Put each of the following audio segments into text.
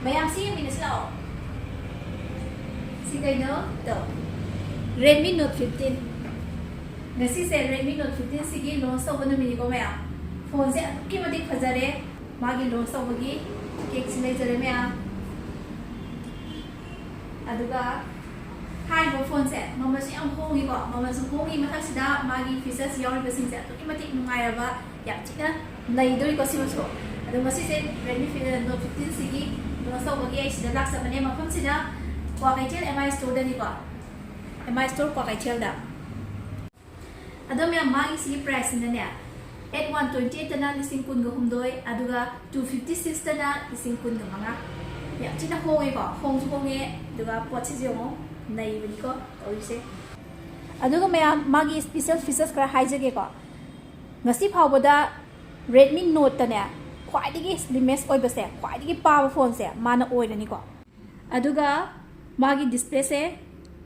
Mayam si yung minasla o. Si kayo to. Redmi Note 15. Ngasi se Redmi Note 15 sige launch tawba numini ko mayam. Phone se ki matik phajare magi launch tawbagi cake silai jare mayam. Aduga hai bo phone se mamasu am hongi ko mamasu hongi mathak sida magi features yauri basing se to ki matik nungai raba yam china nai doi ko simaso. Adu masi se Redmi Note 15 sige launch tawbagi ai sida laksa mane mafam sida Kwakaichel MI store dani ko. MI store Kwakaichel da. Ado may magi si price na niya. At 128 na lising kun ga humdoy, aduga 256 na lising kun ga mga. Ya, china hongi ko, hong su hongi, duga potsi siyo mo, naibani ko, oise. Aduga may magi special features kara haijage ko. Ngasi phawbada Redmi Note ta niya, khwaidigi slimmest oi base, khwaidigi power phone se, mana oi na ni ko. Aduga magi display se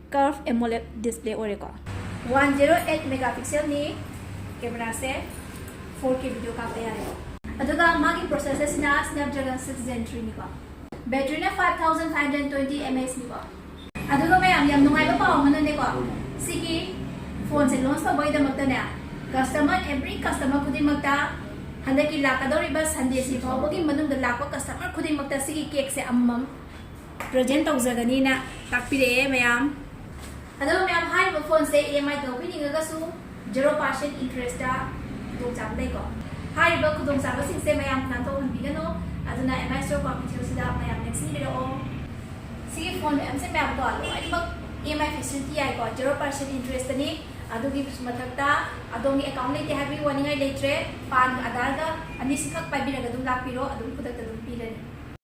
curve AMOLED display ore ko 108 megapixel ni camera se 4K video ka tayar ko aduga magi processor sina Snapdragon 6 Gen 3 ni ko battery na 5520 mAh ni ko aduga may am nungai ba paw ngano ni ko sige phone se launch ta boy da magta na every customer kudi magta handaki lakadori ba sunday si paw bogi manung da lakwa customer kudi magta sige cake se ammam present tawjagani na takpire mayam ado mayam hai bo phone se EMI to pini ga su 0% interest da dong jam dai ko hai bo ku dong sa ba sing se mayam nan to hun bigano aduna MI store ko picture sida mayam next ni ro si phone am se mayam to ai ba EMI facility ai ko 0% interest ni adu gi mathakta adongi account le te habi wani ngai letre pan aadhar ga ani sikhak pai bi ga dum lak piro adum putak